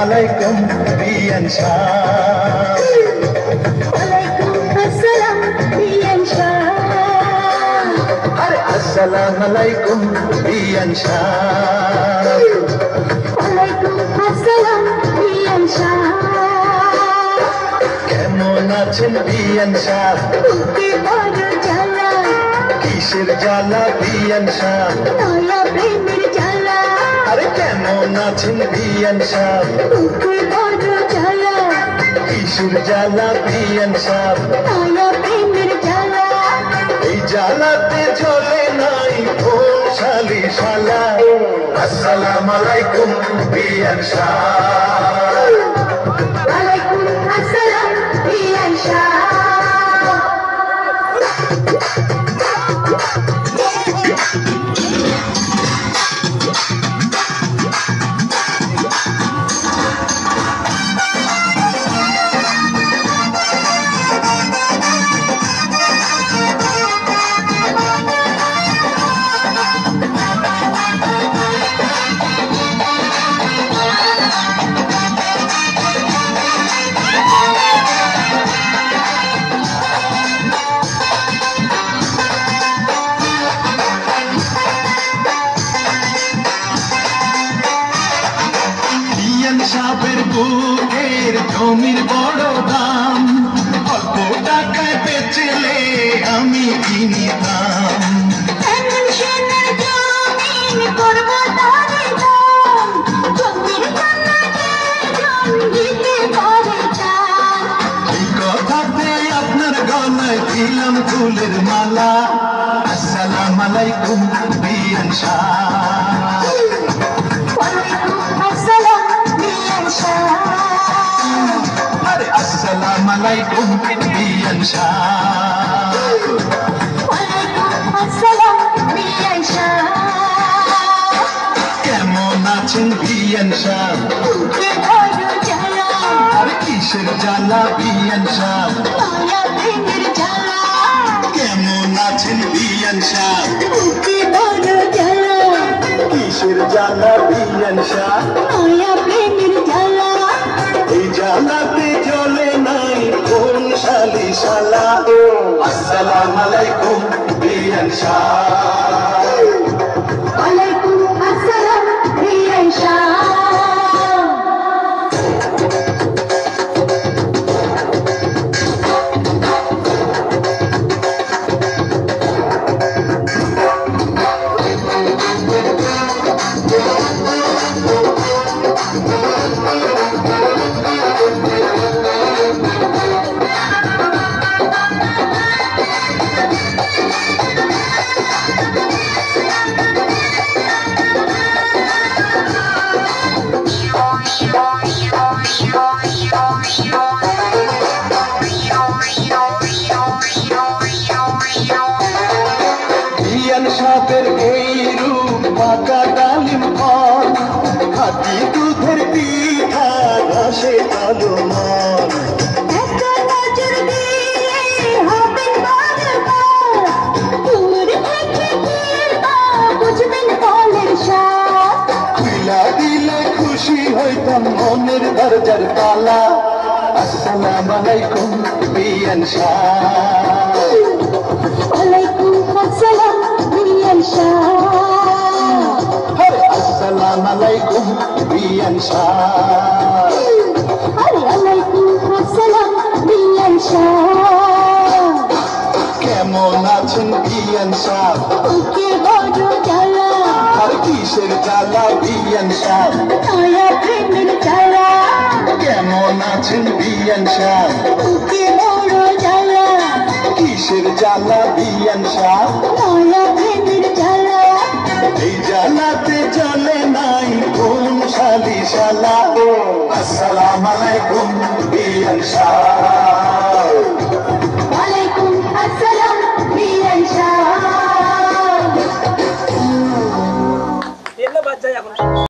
আলাইকুম বিয়ান শাহ। ওয়ালাইকুম আসসালাম বিয়ান শাহ। আরে আসসালাম আলাইকুম বিয়ান শাহ। ওয়ালাইকুম আসসালাম বিয়ান শাহ। কেমন আছেন বিয়ান শাহ? বুকে বড় জ্বালা, কিসের জ্বালা বিয়ান শাহ? নয়া প্রেমের জ্বালা। আরে কেমন আছেন বিয়ান শাহ? বুকে বড় জ্বালা, কিসের জ্বালা বিয়ান শাহ? নয়া প্রেমের জ্বালা। এই জ্বালাতে চলে নাই কোন শালি শালা। আসসালাম আলাইকুম বিয়ান শাহ। ওয়ালাইকুম আসসালাম বিয়ান শাহ। সাপের বুকের জমির বড় দাম, অল্প টাকায় বেচলে আমি কিনিতাম। এমন সোনার জমিন করব তারে দাম, জমির জান্নাতে জন দিতে পারে চান। এই কথাতে আপনার গলায় দিলাম ফুলের মালা। আসসালাম আলাইকুম বিয়ান শাহ। ওয়ালাইকুম আসসালাম বিয়ান শাহ। আরে আসসালাম আলাইকুম বিয়ান শাহ। ওয়ালাইকুম আসসালাম বিয়ান শাহ। কেমন আছেন বিয়ান শাহ? বুকে বড় জ্বালা, আর কিসের জ্বালা বিয়ান শাহ? নয়া প্রেমের জ্বালা। কেমন আছেন বিয়ান শাহ? বুকে বড় জ্বালা, কিসের জ্বালা বিয়ান শাহ? নয়া প্রেমের জ্বালা। এই জ্বালাতে চলে নাই কোন শালি শালা। আসসালাম আলাইকুম বিয়ান শাহ। ওয়ালাইকুম আসসালাম বিয়ান শাহ। বিয়ান শাহের এই রূপ পাকা ডালিম ফল, খাঁটি দুধের পিঠা রসে কালো মন। এত নজর দিলে হবেন বারবার, দূর থেকে কিংবা বুঝবেন ফলের স্বাদ। খুইলা দিলে খুশি হইতাম মনের দরজার তালা। আসসালাম আলাইকুম বিয়ান শাহ। ওয়ালাইকুম আসসালাম বিয়ান শাহ। আরে আসসালাম আলাইকুম বিয়ান শাহ। আরে ওয়ালাইকুম আসসালাম বিয়ান শাহ। কেমন আছেন বিয়ান শাহ? বুকে বড় জ্বালা, আর কিসের জ্বালা বিয়ান শাহ? নয়া প্রেমের জ্বালা। কেমন আছেন বিয়ান শাহ? বুকে বড় জ্বালা, কিসের জ্বালা বিয়ান শাহ? নয়া প্রেমের জ্বালা। এই জ্বালাতে চলে নাই কোন শালি শালা। আসসালাম আলাইকুম বিয়ান শাহ।